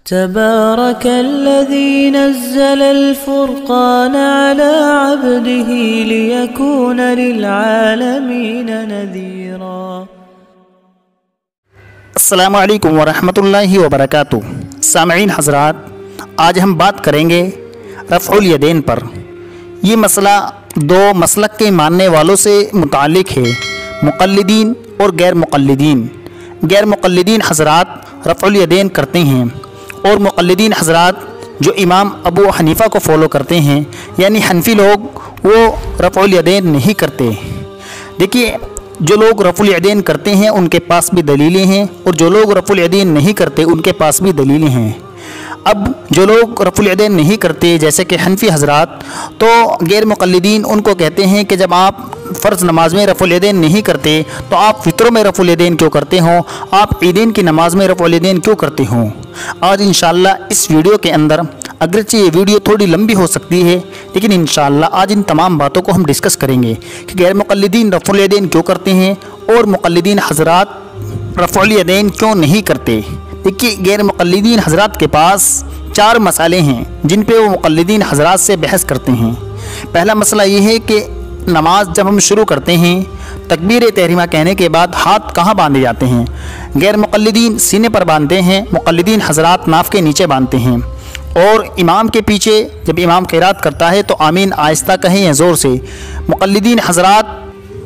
तबारकल्लज़ी नज़्ज़लल फ़ुरक़ान अला अब्दिही लियकून लिलआलमीन नज़ीरा। अस्सलामु अलैकुम वरहमतुल्लाहि वबरकातुहू। सामईन हज़रात, आज हम बात करेंगे रफ़उल यदैन पर। ये मसला दो मसलक के मानने वालों से मुताल्लिक़ है, मुक़ल्लिदीन और गैर मुक़ल्लिदीन। गैर मुक़ल्लिदीन हज़रात रफ़उल यदैन करते हैं और मुक़ल्लिदीन हज़रात जो इमाम अबू हनीफ़ा को फॉलो करते हैं, यानी हनफी लोग, वो रफ़उल यदैन नहीं करते। देखिए, जो लोग रफ़उल यदैन करते हैं उनके पास भी दलीलें हैं और जो लोग रफ़उल यदैन नहीं करते उनके पास भी दलीलें हैं। अब जो लोग रफ़उल यदैन नहीं करते जैसे कि हनफी हज़रात, तो गैर मुक़ल्लिदीन उनको कहते हैं कि जब आप फ़र्ज़ नमाज में रफ़उल यदैन नहीं करते तो आप फ़ित्रों में रफ़उल यदैन क्यों करते हो, आप ईदैन की नमाज में रफ़उल यदैन क्यों करते हो। आज इंशाअल्लाह इस वीडियो के अंदर, अगरचे ये वीडियो थोड़ी लंबी हो सकती है, लेकिन इंशाअल्लाह आज इन तमाम बातों को हम डिस्कस करेंगे कि गैर मुक़ल्लिदीन रफ़उल यदैन क्यों करते हैं और मुक़ल्लिदीन हज़रात रफ़उल यदैन क्यों नहीं करते। देखिए, गैर मुक़ल्लिदीन हज़रात के पास चार मसाले हैं जिन पे वो मुक़ल्लिदीन हज़रात से बहस करते हैं। पहला मसला ये है कि नमाज जब हम शुरू करते हैं, तकबीर तहरीमा कहने के बाद हाथ कहाँ बांधे जाते हैं। गैर मुक़ल्लिदीन सीने पर बांधते हैं, मुक़ल्लिदीन हज़रात नाफ के नीचे बांधते हैं। और इमाम के पीछे जब इमाम क़िरात करता है तो आमीन आहिस्ता कहें या ज़ोर से, मुक़ल्लिदीन हज़रात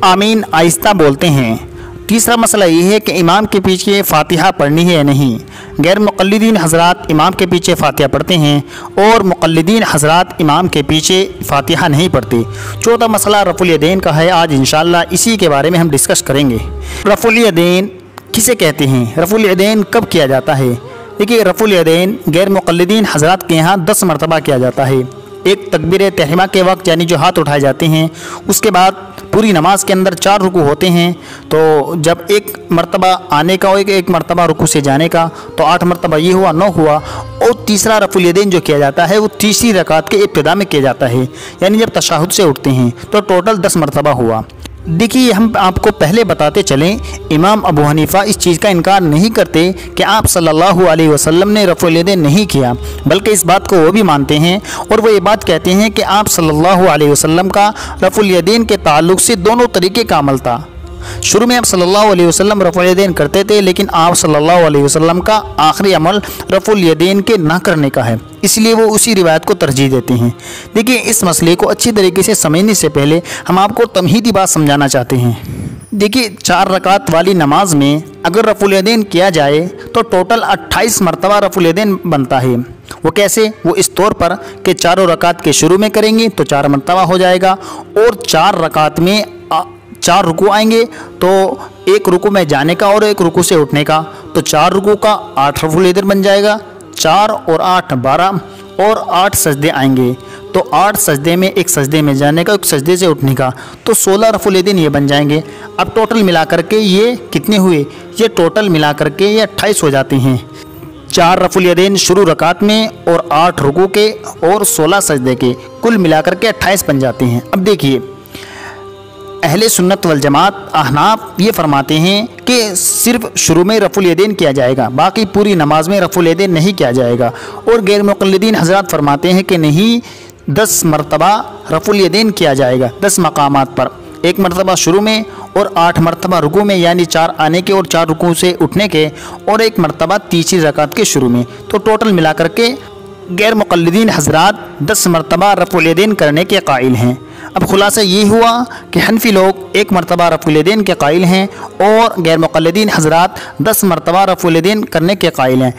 आमीन आहिस्ता बोलते हैं। तीसरा मसला ये है कि इमाम के पीछे फ़ातिहा पढ़नी है या नहीं। गैर मुक़ल्लिदीन हज़रात इमाम के पीछे फ़ातिहा पढ़ते हैं और मुक़ल्लिदीन हज़रात इमाम के पीछे फ़ातिहा नहीं पढ़ते। चौथा मसला रफ़उल यदैन का है। आज इंशाअल्लाह इसी के बारे में हम डिस्कस करेंगे। रफ़उल यदैन किसे कहते हैं, रफ़उल यदैन कब किया जाता है। देखिए, रफ़उल यदैन गैर मुक़ल्लिदीन हज़रात के यहाँ 10 मरतबा किया जाता है। एक तकबीर तहरीमा के वक्त, यानी जो हाथ उठाए जाते हैं, उसके बाद पूरी नमाज के अंदर 4 रुकू होते हैं। तो जब एक मरतबा आने का और एक मरतबा रुकू से जाने का, तो 8 मरतबा ये हुआ, 9 हुआ। और तीसरा रफ़उल यदैन जो किया जाता है वो तीसरी रकात के इब्तिदा में किया जाता है, यानी जब तशहुद से उठते हैं, तो टोटल 10 मरतबा हुआ। देखिए, हम आपको पहले बताते चलें, इमाम अबू हनीफ़ा इस चीज़ का इनकार नहीं करते कि आप सल्लल्लाहु अलैहि वसल्लम ने रफ़उल यदैन नहीं किया, बल्कि इस बात को वो भी मानते हैं और वो ये बात कहते हैं कि आप सल्लल्लाहु अलैहि वसल्लम का रफ़उल यदैन के ताल्लुक़ से दोनों तरीके का अमल था। शुरू में आप सल्लल्लाहु अलैहि वसल्लम रफ़उल यदैन करते थे, लेकिन आप सल्लल्लाहु अलैहि वसल्लम का आखिरी अमल रफ़उल यदैन के ना करने का है, इसलिए वो उसी रिवायत को तरजीह देते हैं। देखिए, इस मसले को अच्छी तरीके से समझने से पहले हम आपको तमहीदी बात समझाना चाहते हैं। देखिए, 4 रकात वाली नमाज में अगर रफ़उल यदैन किया जाए तो टोटल 28 मरतबा रफ़उल यदैन बनता है। वो कैसे? वो इस तौर पर कि चारों रकात के शुरू में करेंगे तो 4 मरतबा हो जाएगा, और 4 रकात में 4 रुकू आएंगे, तो एक रुकू में जाने का और एक रुकू से उठने का, तो 4 रुकू का 8 रफ़उल यदैन बन जाएगा। 4 और 8 12, और 8 सजदे आएंगे, तो 8 सजदे में एक सजदे में जाने का, एक सजदे से उठने का, तो 16 रफ़उल यदैन ये बन जाएंगे। अब टोटल मिला करके ये कितने हुए? ये टोटल मिला करके ये 28 हो जाते हैं। 4 रफ़उल यदैन शुरू रकात में और 8 रुकू के और 16 सजदे के, कुल मिला करके 28 बन जाते हैं। अब देखिए, अहले सुन्नत वल जमात अहनाफ ये फरमाते हैं कि सिर्फ शुरू में रफ़उल यदैन किया जाएगा, बाकी पूरी नमाज में रफ़उल यदैन नहीं किया जाएगा। और गैर मुक़ल्लिदीन हज़रात फरमाते हैं कि नहीं, 10 मरतबा रफ़उल यदैन किया जाएगा 10 मकामात पर, 1 मरतबा शुरू में और 8 मरतबा रुकू में, यानी 4 आने के और 4 रुकू से उठने के, और 1 मरतबा तीसरी रकात के शुरू में, तो टोटल मिला करके गैर मुक़ल्लिदीन हज़रात 10 मरतबा रफ़उल यदैन करने के कायल हैं। अब खुलासा ये हुआ कि हनफी लोग 1 मरतबा रफ़उल यदैन के कायल हैं और गैर मुक़ल्लिदीन हज़रात 10 मरतबा रफ़उल यदैन करने के कायल हैं,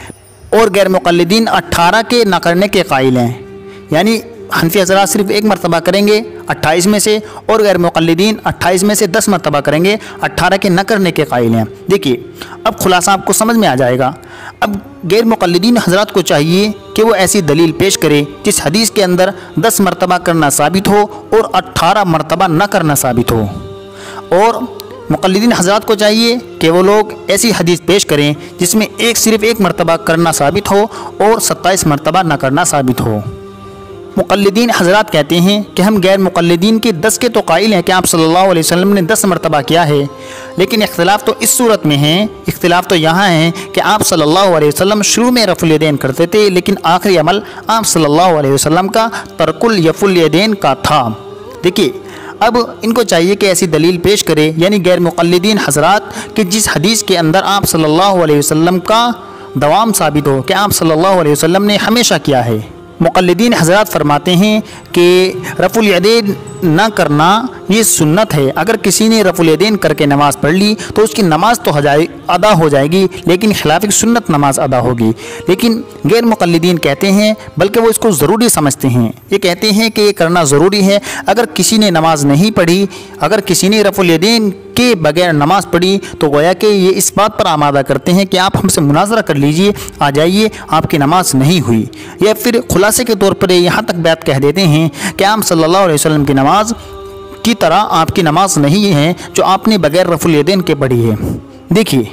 और गैर मुक़ल्लिदीन 18 के ना करने के कायल हैं। यानी हनफी हज़रात सिर्फ 1 मरतबा करेंगे 28 में से, और गैर मुक़ल्लिदीन 28 में से 10 मरतबा करेंगे, 18 के न करने के कायल हैं। देखिए, अब खुलासा आपको समझ में आ जाएगा। अब गैर मुक़ल्लिदीन हज़रात को चाहिए कि वो ऐसी दलील पेश करे जिस हदीस के अंदर 10 मरतबा करना साबित हो और 18 मरतबा न करना साबित हो, और मुक़ल्लिदीन हज़रात को चाहिए कि वो लोग ऐसी हदीस पेश करें जिसमें सिर्फ एक मरतबा करना साबित हो और 27 मरतबा न करना साबित हो। मुक़ल्लिदीन हज़रात कहते हैं कि हम गैर मुक़ल्लिदीन के 10 के तो कायल हैं कि आप सल्लल्लाहु अलैहि वसल्लम ने 10 मरतबा किया है, लेकिन इख्तिलाफ़ तो इस सूरत में है, इख्तिलाफ़ तो यहाँ है कि आप सल्लल्लाहु अलैहि वसल्लम शुरू में रफ़ुल यदैन करते थे, लेकिन आखिरी अमल आप सल्लल्लाहु अलैहि वसल्लम का तर्कुल यफ़ुल यदैन का था। देखिए, अब इनको चाहिए कि ऐसी दलील पेश करे, यानी गैर मुक़ल्लिदीन हज़रात कि जिस हदीस के अंदर आप सल्लल्लाहु अलैहि वसल्लम का दवाम साबित हो कि आप सल्लल्लाहु अलैहि वसल्लम ने हमेशा किया है। मुक़ल्लिदीन हज़रात फरमाते हैं कि रफ़ुल यदैन न करना ये सुन्नत है। अगर किसी ने रफ़ुल यदैन करके नमाज़ पढ़ ली तो उसकी नमाज़ तो अदा हो जाएगी, लेकिन खिलाफ़ सुन्नत नमाज अदा होगी। लेकिन गैर मुक़ल्लिदीन कहते हैं, बल्कि वो इसको ज़रूरी समझते हैं, ये कहते हैं कि ये करना ज़रूरी है। अगर किसी ने नमाज़ नहीं पढ़ी, अगर किसी ने रफ़ुल यदैन के बगैर नमाज़ पढ़ी, तो गोया कि ये इस बात पर आमादा करते हैं कि आप हमसे मुनाज़रा कर लीजिए, आ जाइए, आपकी नमाज़ नहीं हुई। या फिर खुलासे के तौर पर यहाँ तक बात कह देते हैं कि आप सल्लल्लाहु अलैहि वसल्लम की नमाज की तरह आपकी नमाज नहीं है जो आपने बगैर रफ़ुल यदैन के पढ़ी है। देखिए,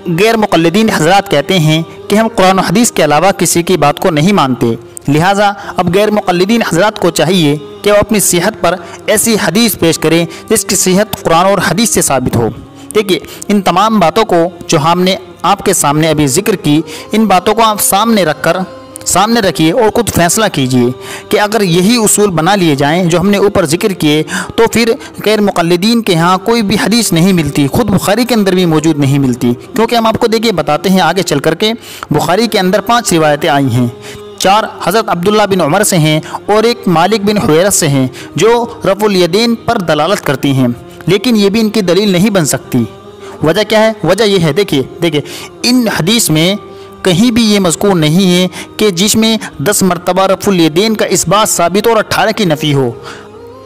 गैर मुक़ल्लिदीन हज़रात कहते हैं कि हम कुरान और हदीस के अलावा किसी की बात को नहीं मानते, लिहाजा अब गैर मुक़ल्लिदीन हज़रात को चाहिए कि वो अपनी सेहत पर ऐसी हदीस पेश करें जिसकी सेहत कुरान और हदीस से साबित हो। देखिए, इन तमाम बातों को जो हमने आपके सामने अभी ज़िक्र की, इन बातों को आप सामने रखिए और खुद फैसला कीजिए कि अगर यही उसूल बना लिए जाएं जो हमने ऊपर जिक्र किए, तो फिर गैर मुक़ल्लिदीन के यहाँ कोई भी हदीस नहीं मिलती, खुद बुखारी के अंदर भी मौजूद नहीं मिलती। क्योंकि हम आपको देखिए बताते हैं आगे चल करके, बुखारी के अंदर 5 रिवायतें आई हैं, 4 हज़रत अब्दुल्ला बिन उमर से हैं और 1 मालिक बिन हुवैरस से हैं, जो रफ़ुल यदैन पर दलालत करती हैं, लेकिन ये भी इनकी दलील नहीं बन सकती। वजह क्या है? वजह यह है, देखिए इन हदीस में कहीं भी ये मज़कूर नहीं है कि जिसमें 10 मरतबा रफ़ुल यदैन का इस बात साबित और 18 की नफ़ी हो।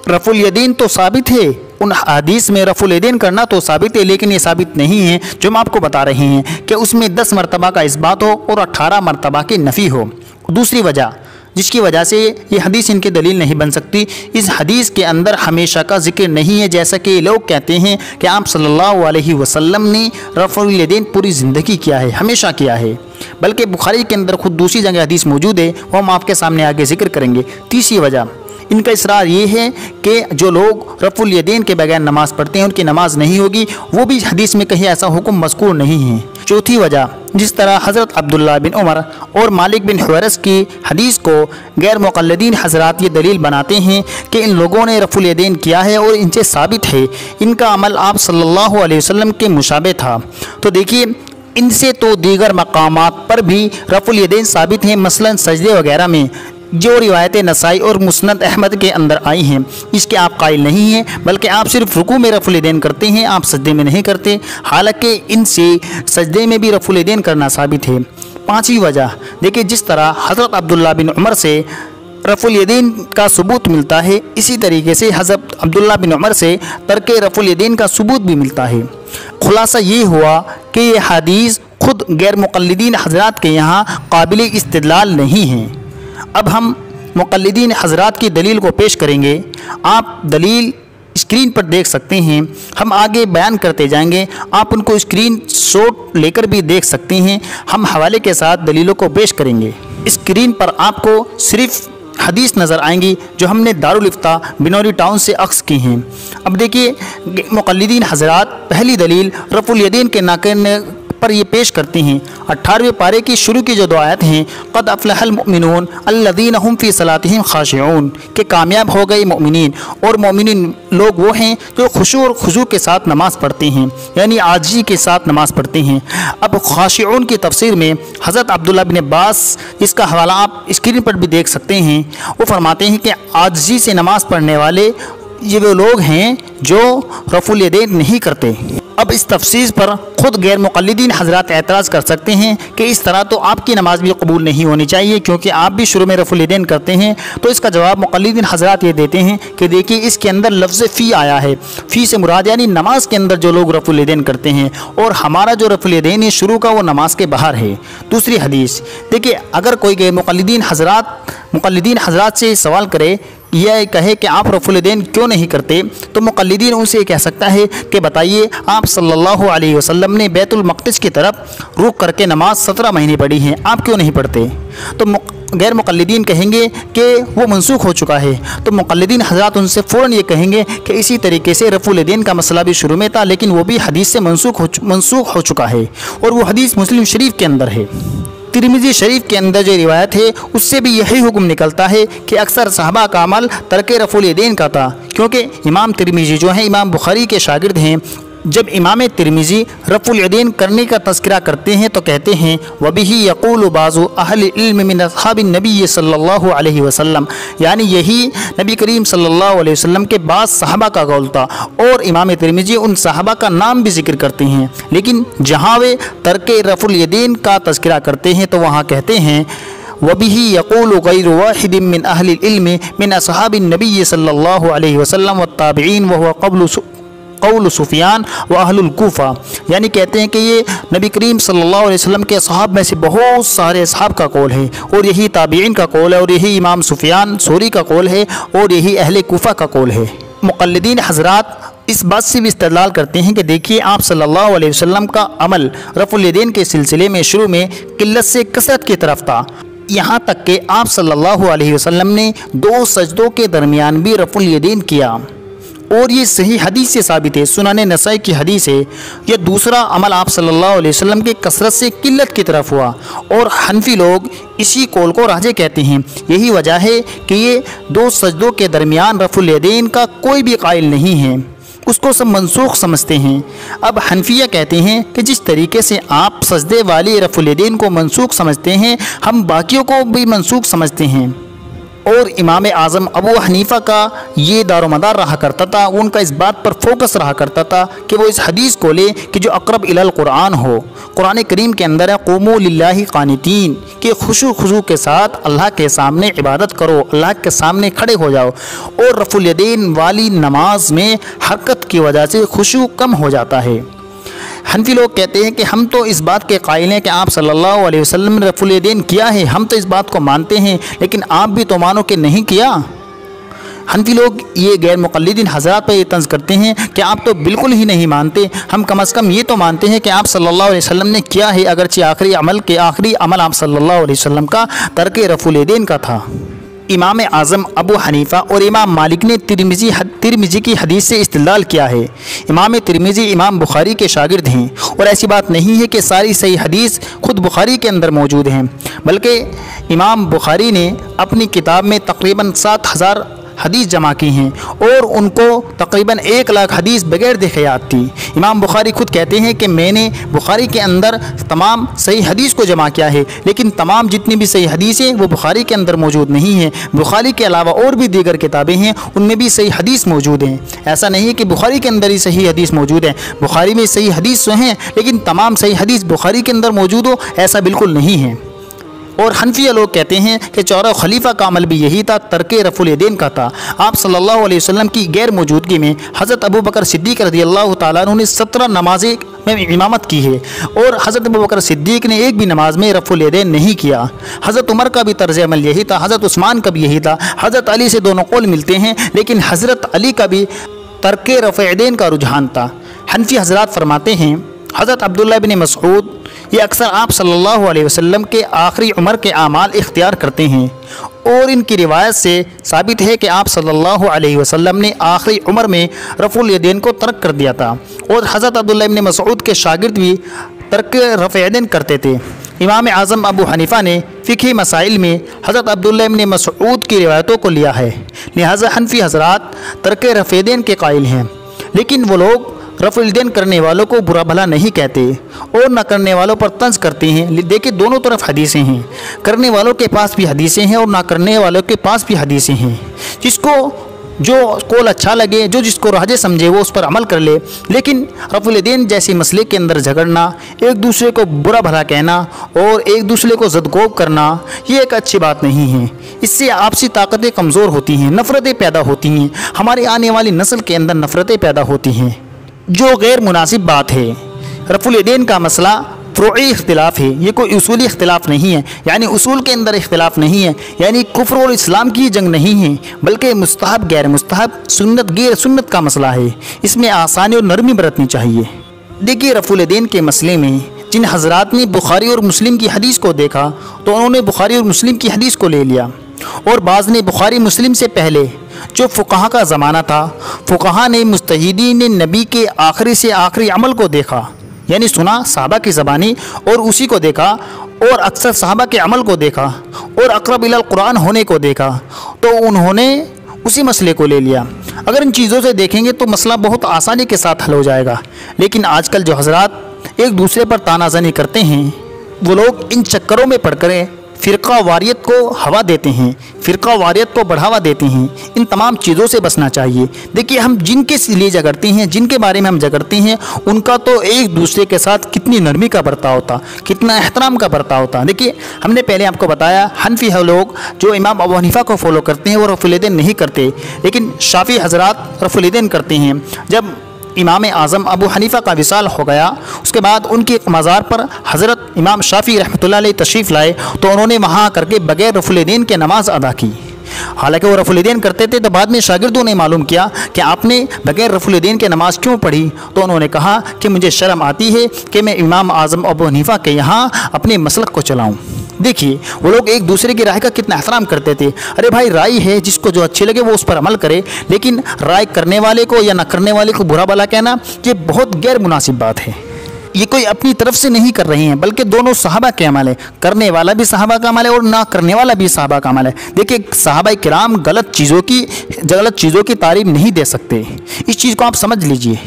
रफ़ुल यदैन तो साबित है, उन हदीस में रफ़ुल यदैन करना तो साबित है, लेकिन ये साबित नहीं है जो हम आपको बता रहे हैं कि उसमें 10 मरतबा का इस बात हो और 18 मरतबा की नफ़ी हो। दूसरी वजह जिसकी वजह से ये हदीस इनकी दलील नहीं बन सकती, इस हदीस के अंदर हमेशा का जिक्र नहीं है, जैसा कि लोग कहते हैं कि आप सल्लल्लाहु अलैहि वसल्लम ने रफ़ुल यदैन पूरी ज़िंदगी किया है, हमेशा किया है। बल्कि बुखारी के अंदर खुद दूसरी जगह हदीस मौजूद है, वो हम आपके सामने आगे जिक्र करेंगे। तीसरी वजह इनका इसरार ये है कि जो लोग रफ़ुल यदैन के बगैर नमाज़ पढ़ते हैं उनकी नमाज नहीं होगी, वो भी हदीस में कहीं ऐसा हुक्म मज़कूर नहीं है। चौथी वजह, जिस तरह हज़रत अब्दुल्ला बिन उमर और मालिक बिन हुवैरस की हदीस को गैर मुक़ल्लिदीन हज़रात ये दलील बनाते हैं कि इन लोगों ने रफ़ुल यदैन किया है और इनसे साबित है, इनका अमल आप सल्लल्लाहु अलैहि वसल्लम के मुशाबे था। तो देखिए, इनसे तो दीगर मकामात पर भी रफ़ुल यदैन साबित हैं, मसलन सजदे वगैरह में, जो रिवायतें नसाई और मुस्नद अहमद के अंदर आई हैं, इसके आप कायल नहीं हैं, बल्कि आप सिर्फ रुकू में रफ़ुल यदैन करते हैं, आप सजदे में नहीं करते, हालांकि इनसे सजदे में भी रफ़ुल यदैन करना साबित है। पाँचवीं वजह देखिए, जिस तरह हज़रत अब्दुल्ला बिन उमर से रफ़ुल यदैन का सबूत मिलता है, इसी तरीके से हज़रत अब्दुल्ला बिन उमर से तर्क रफ़ुल यदैन का सबूत भी मिलता है। खुलासा ये हुआ कि ये हदीस खुद गैर मुक़ल्लिदीन हज़रात के यहाँ काबिल इस्तिदलाल नहीं है। अब हम मुक़ल्लिदीन हज़रात की दलील को पेश करेंगे। आप दलील स्क्रीन पर देख सकते हैं, हम आगे बयान करते जाएंगे, आप उनको स्क्रीन शॉट लेकर भी देख सकते हैं। हम हवाले के साथ दलीलों को पेश करेंगे। स्क्रीन पर आपको सिर्फ हदीस नज़र आएंगी जो हमने दारुल इफ्ता बिनौरी टाउन से अक्स की हैं। अब देखिए, मुक़ल्लिदीन हज़रात पहली दलील रफ़ुल यदैन के नाक़िन पर ये पेश करते हैं। 18वें पारे की शुरू की जो दो आयत हैं, क़द अफ़लहल मुमिनून अल्लज़ीना हुम फ़ी सलातिहिम ख़ाशिऊन, के कामयाब हो गए मोमिनीन, और मोमिनीन लोग वो हैं जो खुशू और खुशू के साथ नमाज़ पढ़ते हैं, यानी आजिज़ी के साथ नमाज़ पढ़ते हैं। अब ख़ाशिऊन की तफसीर में हज़रत अब्दुल्ला बिन अब्बास, इसका हवाला आप स्क्रीन पर भी देख सकते हैं, वो फरमाते हैं कि आजिज़ी से नमाज़ पढ़ने वाले ये वो लोग हैं जो रफ़ुल यदैन नहीं करते। अब इस तफसीर पर ख़ुद गैर मुक़ल्लिदीन हज़रात एतराज़ कर सकते हैं कि इस तरह तो आपकी नमाज भी कबूल नहीं होनी चाहिए, क्योंकि आप भी शुरू में रफ़ुल यदैन करते हैं। तो इसका जवाब मुक़ल्लिदीन हज़रात ये देते हैं कि देखिए, इसके अंदर लफ्ज़ फ़ी आया है, फ़ी से मुराद यानी नमाज के अंदर जो लोग रफ़ुल यदैन करते हैं, और हमारा जो रफ़ुल यदैन है शुरू का वो नमाज के बाहर है। दूसरी हदीस देखिए, अगर कोई गैर मुक़ल्लिदीन हज़रात से सवाल करे, यह कहे कि आप रफ़ुल यदैन क्यों नहीं करते, तो मुक़ल्लिदीन उनसे कह सकता है कि बताइए, आप सल्लल्लाहु अलैहि वसल्लम ने बैतुल मक़दिस की तरफ रुख करके नमाज 17 महीने पढ़ी हैं, आप क्यों नहीं पढ़ते। तो गैर मुक़ल्लिदीन कहेंगे कि वो मनसूख हो चुका है, तो मुक़ल्लिदीन हज़रात उनसे फ़ौरन ये कहेंगे कि इसी तरीके से रफ़ुल यदैन का मसला भी शुरू में था, लेकिन वो भी हदीस से मनसूख हो चुका है, और वो हदीस मुस्लिम शरीफ के अंदर है। तिरमिज़ी शरीफ के अंदर जो रिवायत है उससे भी यही हुक्म निकलता है कि अक्सर सहाबा का अमल तर्क रफ़ुल यदैन का था, क्योंकि इमाम तिरमिज़ी जो हैं इमाम बुखारी के शागिर्द हैं। जब इमाम तिरमिज़ी रफ़ुल यदैन करने का तज़किरा करते हैं तो कहते हैं वबिही यक़ूलु बाज़ु अहल इल्म मिन अस्हाबिन नबी सल्लल्लाहु अलैहि वसल्लम, यानी यही नबी करीम सल्लल्लाहु अलैहि वसल्लम के बाद सहाबा का कौल था, और इमाम तिरमिज़ी उन सहाबा का नाम भी जिक्र करते हैं, लेकिन जहाँ वे तर्क रफ़ुल यदैन का तज़किरा करते हैं तो वहाँ कहते हैं वबिही यक़ूलु गैरु वाहिदिन मिन अहलिल इल्म मिन अस्हाबिन नबी सल्लल्लाहु अलैहि वसल्लम वत्ताबिईन व हुवा कौल सुफियान व अहलुल कूफा, यानी कहते हैं कि ये नबी करीम सल्लल्लाहु अलैहि वसल्लम के असहाब में से बहुत सारे असहाब का कौल है, और यही ताबीईन का कौल है, और यही इमाम सुफियान सोरी का कौल है, और यही अहले कूफा का कौल है। मुक़ल्लिदीन हज़रात इस बात से भी इस्तेदलाल करते हैं कि देखिए आप सल्लल्लाहु अलैहि वसल्लम का अमल रफ़ुल यदैन के सिलसिले में शुरू में किल्लत से कसरत की तरफ था, यहाँ तक कि आप सल्लल्लाहु अलैहि वसल्लम ने 2 सजदों के दरमियान भी रफ़ुल यदैन किया, और ये सही हदीस से साबित है, सुनाने नसाई की हदीस है। यह दूसरा अमल आप सल्लल्लाहु अलैहि वसल्लम के कसरत से किल्लत की तरफ हुआ, और हनफी लोग इसी कौल को राजे कहते हैं। यही वजह है कि ये 2 सजदों के दरमियान रफ़ुल यदैन का कोई भी कायल नहीं है, उसको सब मनसूख समझते हैं। अब हनफिया कहते हैं कि जिस तरीके से आप सजदे वाली रफ़ुल यदैन को मनसूख समझते हैं, हम बाकियों को भी मनसूख समझते हैं। और इमाम आज़म अबू हनीफ़ा का ये दारोमदार रहा करता था, उनका इस बात पर फोकस रहा करता था कि वो इस हदीस को ले कि जो अक़रब इलल कुरान हो। कुरान करीम के अंदर है क़ुमू लिल्लाहि क़ानितीन, कि खुशू के साथ अल्लाह के सामने इबादत करो, अल्लाह के सामने खड़े हो जाओ। और रफ़ुल यदैन वाली नमाज में हरकत की वजह से खुशू कम हो जाता है। हनफी लोग कहते हैं कि हम तो इस बात के कायल हैं कि आप सल्लल्लाहु अलैहि वसल्लम ने रफ़ुल यदैन किया है, हम तो इस बात को मानते हैं, लेकिन आप भी तो मानो कि नहीं किया। हनफी लोग ये गैर मुक़ल्लिदीन हज़रात पर ये तंज़ करते हैं कि आप तो बिल्कुल ही नहीं मानते, हम कम अज़ कम ये तो मानते हैं कि आप सल्लल्लाहु अलैहि वसल्लम ने किया है, अगरचे आखिरी अमल आप सल्लल्लाहु अलैहि वसल्लम का तर्क रफ़ुल यदैन का था। इमाम आज़म अबू हनीफ़ा और इमाम मालिक ने तिरमिज़ी की हदीस से इस्तिदलाल किया है। इमाम तिरमिज़ी इमाम बुखारी के शागिर्द हैं, और ऐसी बात नहीं है कि सारी सही हदीस खुद बुखारी के अंदर मौजूद हैं, बल्कि इमाम बुखारी ने अपनी किताब में तकरीबन 7000 हदीस जमा की हैं, और उनको तकरीबन 1 लाख हदीस बगैर देखे याद थी। इमाम बुखारी खुद कहते हैं कि मैंने बुखारी के अंदर तमाम सही हदीस को जमा किया है, लेकिन तमाम जितनी भी सही हदीस हैं वो बुखारी के अंदर मौजूद नहीं है। बुखारी के अलावा और भी दीगर किताबें हैं, उनमें भी सही हदीस मौजूद हैं। ऐसा नहीं है कि बुखारी के अंदर ही सही हदीस मौजूद है, बुखारी में सही हदीस तो हैं, लेकिन तमाम सही हदीस बुखारी के अंदर मौजूद हो ऐसा बिल्कुल नहीं है। और हनफिया लोग कहते हैं कि चौरा खलीफा का अमल भी यही था, तर्क रफ़ुल यदैन का था। आप सल्लल्लाहु अलैहि वसल्लम की गैर मौजूदगी में हज़रत अबू बकर सिद्दीक़ रज़ियल्लाहु ताला अन्हु ने 17 नमाज़ें में इमामत की है, और हज़रत अबू बकर सिद्दीक़ ने एक भी नमाज में रफ़ुल यदैन नहीं किया। हज़रत उमर का भी तर्ज़ अमल यही था, हज़रत उस्मान का भी यही था। हज़रत अली से दोनों कौल मिलते हैं, लेकिन हज़रत अली का भी तर्क रफ़ुल यदैन का रुझान था। हनफी हज़रात फरमाते हैं हज़रत अब्दुल्लाह बिन मसऊद ये अक्सर आप सल्लल्लाहु अलैहि वसल्लम के आखिरी उम्र के आमाल इख्तियार करते हैं, और इनकी रिवायत से साबित है कि आप सल्लल्लाहु अलैहि वसल्लम ने आखिरी उम्र में रफ़ुल यदैन को तर्क कर दिया था, और हज़रत अब्दुल्लाह बिन मसऊद के शागिर्द भी तर्क रफ़ुल यदैन करते थे। इमाम आज़म अबू हनीफ़ा ने फ़िक़ही मसाइल में हज़रत अब्दुल्लाह बिन मसऊद की रिवायतों को लिया है, लिहाजा हनफी हज़रात तर्क रफ़ुल यदैन के कायल हैं, लेकिन वो लोग रफ़ुल यदैन करने वालों को बुरा भला नहीं कहते और न करने वालों पर तंज करते हैं। देखिए दोनों तरफ हदीसें हैं, करने वालों के पास भी हदीसें हैं और ना करने वालों के पास भी हदीसें हैं। जिसको जो कौल अच्छा लगे, जो जिसको राजे समझे वो उस पर अमल कर ले, लेकिन रफ़ुल यदैन जैसे मसले के अंदर झगड़ना, एक दूसरे को बुरा भला कहना और एक दूसरे को ज़दगोब करना, ये एक अच्छी बात नहीं है। इससे आपसी ताकतें कमज़ोर होती हैं, नफ़रतें पैदा होती हैं, हमारी आने वाली नस्ल के अंदर नफ़रतें पैदा होती हैं, जो गैर मुनासिब बात है। रफ़ुल यदैन का मसला फ़ुरूई इख्तिलाफ़ है, ये कोई उसूली इख्तिलाफ़ नहीं है, यानी उसूल के अंदर इख्तिलाफ़ नहीं है, यानी कुफ्र और इस्लाम की जंग नहीं है, बल्कि मुस्तहब गैर मुस्तहब, सुन्नत गैर सुन्नत का मसला है। इसमें आसानी और नरमी बरतनी चाहिए। देखिए रफ़ुल यदैन के मसले में जिन हजरात ने बुखारी और मुस्लिम की हदीस को देखा तो उन्होंने बुखारी और मुस्लिम की हदीस को ले लिया, और बाज़ ने बुखारी मुस्लिम से पहले जो फ़ुक़हा का ज़माना था, फ़ुक़हा ने मुज्तहिदीन ने नबी के आखिरी से आखिरी अमल को देखा, यानी सुना सहाबा की ज़बानी और उसी को देखा, और अक्सर सहाबा के अमल को देखा और अक़रब इलल कुरान होने को देखा, तो उन्होंने उसी मसले को ले लिया। अगर इन चीज़ों से देखेंगे तो मसला बहुत आसानी के साथ हल हो जाएगा। लेकिन आजकल जो हजरात एक दूसरे पर तानाज़नी करते हैं, वो लोग इन चक्करों में पड़कर फ़िरका वारियत को हवा देते हैं, फ़िरका वारियत को बढ़ावा देते हैं। इन तमाम चीज़ों से बचना चाहिए। देखिए, हम जिनके लिए झगड़ते हैं, जिनके बारे में हम झगड़ते हैं, उनका तो एक दूसरे के साथ कितनी नरमी का बर्ताव होता, कितना एहतराम का बर्ताव होता। देखिए, हमने पहले आपको बताया हनफी है लोग जो इमाम अबू हनीफा को फॉलो करते हैं वो रफ़ुल यदैन नहीं करते, लेकिन शाफ़ी हज़रात रफ़ुल यदैन करते हैं। जब इमाम आज़म अबू हनीफ़ा का विसाल हो गया, उसके बाद उनके मज़ार पर हज़रत इमाम शाफ़ी रहमतुल्लाह अलैह तशरीफ़ लाए, तो उन्होंने वहाँ करके बग़ैर रफ़ुल यदैन के नमाज़ अदा की। हालांकि वो रफ़ुल यदैन करते थे, तो बाद में शागिर्दों ने मालूम किया कि आपने बग़ैर रफ़ुल यदैन के नमाज़ क्यों पढ़ी, तो उन्होंने कहा कि मुझे शर्म आती है कि मैं इमाम आज़म अबू हनीफ़ा के यहाँ अपने मसलक को चलाऊँ। देखिए, वो लोग एक दूसरे की राय का कितना एहतराम करते थे। अरे भाई, राय है, जिसको जो अच्छी लगे वो उस पर अमल करे, लेकिन राय करने वाले को या न करने वाले को बुरा भला कहना ये बहुत गैर मुनासिब बात है। ये कोई अपनी तरफ से नहीं कर रहे हैं, बल्कि दोनों सहाबा के अमल है। करने वाला भी सहाबा का अमल है और ना करने वाला भी सहाबा का अमल है। देखिए, सहाबा किराम गलत चीज़ों की तारीफ नहीं दे सकते, इस चीज़ को आप समझ लीजिए।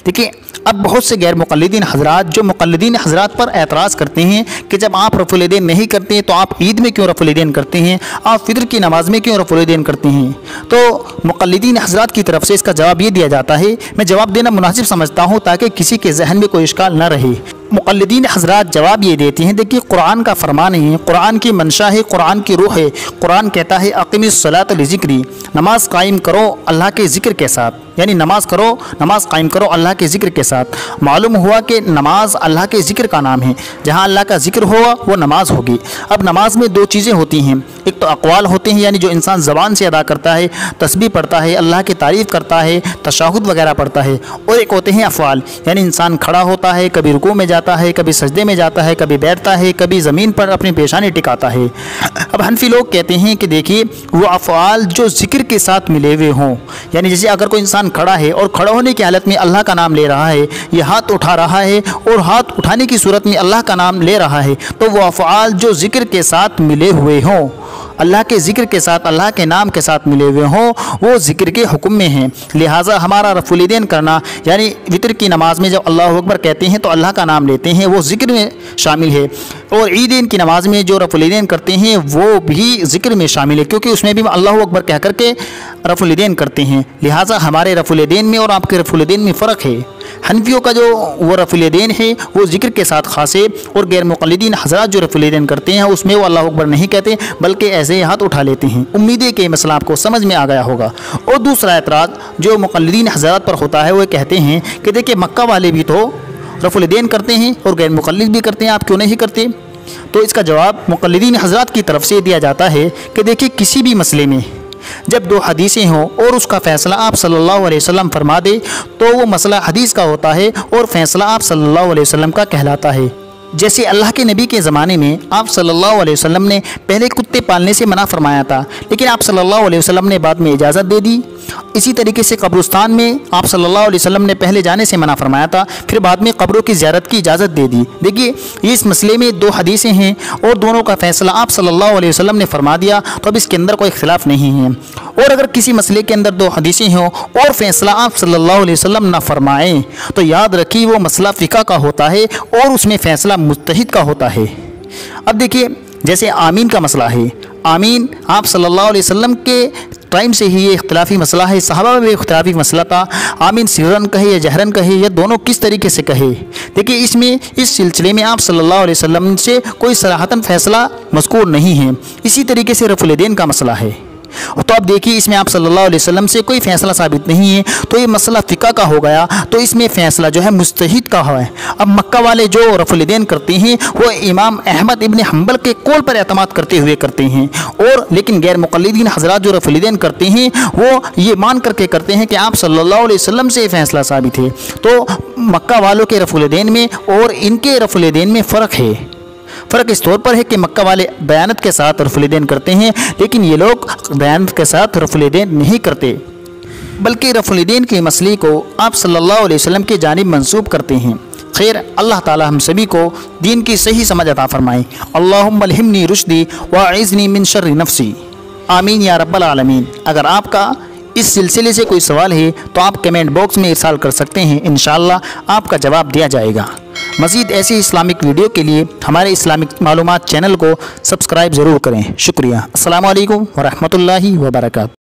देखिए, अब बहुत से गैर मुक़ल्लिदीन हज़रात जो मुक़ल्लिदीन हज़रात पर एतराज़ करते हैं कि जब आप रफ़ुल यदैन नहीं करते हैं तो आप ईद में क्यों रफ़ुल यदैन करते हैं, आप फ़ितर की नमाज में क्यों रफ़ुल यदैन करते हैं, तो मुक़ल्लिदीन हज़रात की तरफ से इसका जवाब ये दिया जाता है। मैं जवाब देना मुनासिब समझता हूँ ताकि किसी के जहन में कोई इश्काल न रहे। मुक़ल्लिदीन हज़रात जवाब ये देते हैं, देखिए, कुरान का फरमान है, कुरान की मंशा है, कुरान की रूह है। कुरान कहता है अक़ीमिस सलात लिज़िक्री, नमाज कायम करो अल्लाह के ज़िक्र के साथ, यानी नमाज कायम करो अल्लाह के ज़िक्र के साथ। मालूम हुआ कि नमाज अल्लाह के ज़िक्र का नाम है, जहाँ अल्लाह का ज़िक्र होगा वो नमाज होगी। अब नमाज में दो चीज़ें होती हैं, एक तो अक़वाल होते हैं, यानी जो इंसान ज़बान से अदा करता है, तस्बीह पढ़ता है, अल्लाह की तारीफ़ करता है, तशहुद वगैरह पढ़ता है, और एक होते हैं अफ़आल, यानी इंसान खड़ा होता है, कभी रुकू में जाता है, कभी सजदे में जाता है, कभी बैठता है, कभी ज़मीन पर अपनी पेशानी टिकाता है। अब हनफी लोग कहते हैं कि देखिए, वो अफ़आल जो ज़िक्र के साथ मिले हुए हों, यानी जैसे अगर कोई इंसान खड़ा है और खड़ा होने की हालत में अल्लाह का नाम ले रहा है, ये हाथ उठा रहा है और हाथ उठाने की सूरत में अल्लाह का नाम ले रहा है, तो वो अफ़आल जो ज़िक्र के साथ मिले हुए हों, अल्लाह के ज़िक्र के साथ, अल्लाह के नाम के साथ मिले हुए हों, वो ज़िक्र के हुक्म में हैं। लिहाजा हमारा रफ़ुल यदैन करना, यानी वितर की नमाज में जब अल्लाहु अकबर कहते हैं तो अल्लाह का नाम लेते हैं, वो ज़िक्र में शामिल है। और ईदैन की नमाज में जो रफ़ुल यदैन करते हैं वो भी ज़िक्र में शामिल है, क्योंकि उसमें भी अल्लाहु अकबर कह करके रफ़ुल यदैन करते हैं। लिहाजा हमारे रफ़ुल यदैन में और आपके रफ़ुल यदैन में फ़र्क है। हनफियों का जो वो रफ़ुल यदैन है वो ज़िक्र के साथ ख़ास है, और गैर मुक़ल्लिदीन हज़रात जो रफ़ुल यदैन करते हैं उसमें वो अल्लाहु अकबर नहीं कहते, बल्कि ऐसे हाथ उठा लेते हैं। उम्मीद है कि मसला आपको समझ में आ गया होगा। और दूसरा एतराज़ जो मुक़ल्लिदीन हज़रात पर होता है वो कहते हैं कि देखिए, मक्का वाले भी तो रफ़ुल यदैन करते हैं और गैर मुक़ल्लिद भी करते हैं, आप क्यों नहीं करते? तो इसका जवाब मुक़ल्लिदीन हज़रात की तरफ से दिया जाता है कि देखिए, किसी भी मसले में जब दो हदीसें हों और उसका फ़ैसला आप सल्लल्लाहु अलैहि वसल्लम फरमा दे तो वो मसला हदीस का होता है और फ़ैसला आप सल्लल्लाहु अलैहि वसल्लम का कहलाता है। जैसे अल्लाह के नबी के ज़माने में आप सल्लल्लाहु अलैहि वसल्लम ने पहले कुत्ते पालने से मना फरमाया था, लेकिन आप सल्लल्लाहु अलैहि वसल्लम ने बाद में इजाज़त दे दी। इसी तरीके से कब्रिस्तान में आप सल्लल्लाहु अलैहि वसल्लम ने पहले जाने से मना फरमाया था, फिर बाद में कब्रों की ज़ियारत की इजाज़त दे दी। देखिए, इस मसले में दो हदीसें हैं और दोनों का फ़ैसला आप सल्लल्लाहु अलैहि वसल्लम ने फरमा दिया, तो अब इसके अंदर कोई इख्तिलाफ़ नहीं है। और अगर किसी मसले के अंदर दो हदीसें हों और फ़ैसला आप सल्लल्लाहु अलैहि वसल्लम ना फरमाएँ तो याद रखिए वो मसला फ़िक़्ह का होता है और उसमें फ़ैसला मुज्तहिद का होता है। अब देखिए, जैसे आमीन का मसला है, आमीन आप सल्लल्लाहु अलैहि वसल्लम के टाइम से ही ये इख्तिलाफ़ी मसला है, सहाबा में भी इख्तिलाफ़ी मसला था, आमीन सिरन कहे या जहरन कहे या दोनों किस तरीके से कहे। देखिए, इसमें इस सिलसिले में आप सल्लल्लाहु अलैहि वसल्लम से कोई सराहतन फ़ैसला मज़कूर नहीं है। इसी तरीके से रफ़ुल यदैन का मसला है, तो अब देखिए इसमें आप सल्लल्लाहु अलैहि वसल्लम से कोई फ़ैसला साबित नहीं है, तो ये मसला फ़िक़्ह का हो गया, तो इसमें फ़ैसला जो है मुज्तहिद का है। अब मक्का वाले जो रफ़ुल यदैन करते हैं वो इमाम अहमद इब्न हम्बल के कौल पर एतमाद करते हुए करते हैं, और लेकिन गैर मुक़ल्लिदीन हज़रात जो रफ़ुल यदैन करते हैं वो ये मान करके करते हैं कि आप सल्लल्लाहु अलैहि वसल्लम से फ़ैसला साबित है। तो मक्का वालों के रफ़ुल यदैन में और इनके रफ़ुल यदैन में फ़र्क है। फ़र्क इस तौर पर है कि मक्का वाले बयानत के साथ रफ़ुल यदैन करते हैं, लेकिन ये लोग बयानत के साथ रफ़ुल यदैन नहीं करते, बल्कि रफ़ुल यदैन के मसले को आप सल्लल्लाहु अलैहि वसल्लम की जानिब मंसूब करते हैं। खैर, अल्लाह ताला हम सभी को दीन की सही समझ अता फरमाए। अल्लाहुम्मा अल्हिमनी रुश्दी व अइज़नी मिन शर्रि नफ्सी, आमीन या रब्बल आलमीन। अगर आपका इस सिलसिले से कोई सवाल है तो आप कमेंट बॉक्स में इरसाल कर सकते हैं, इंशाअल्लाह आपका जवाब दिया जाएगा। मज़ीद ऐसी इस्लामिक वीडियो के लिए हमारे इस्लामिक मालूमात चैनल को सब्सक्राइब ज़रूर करें। शुक्रिया। अस्सलामु अलैकुम व रहमतुल्लाहि व बरकातहू।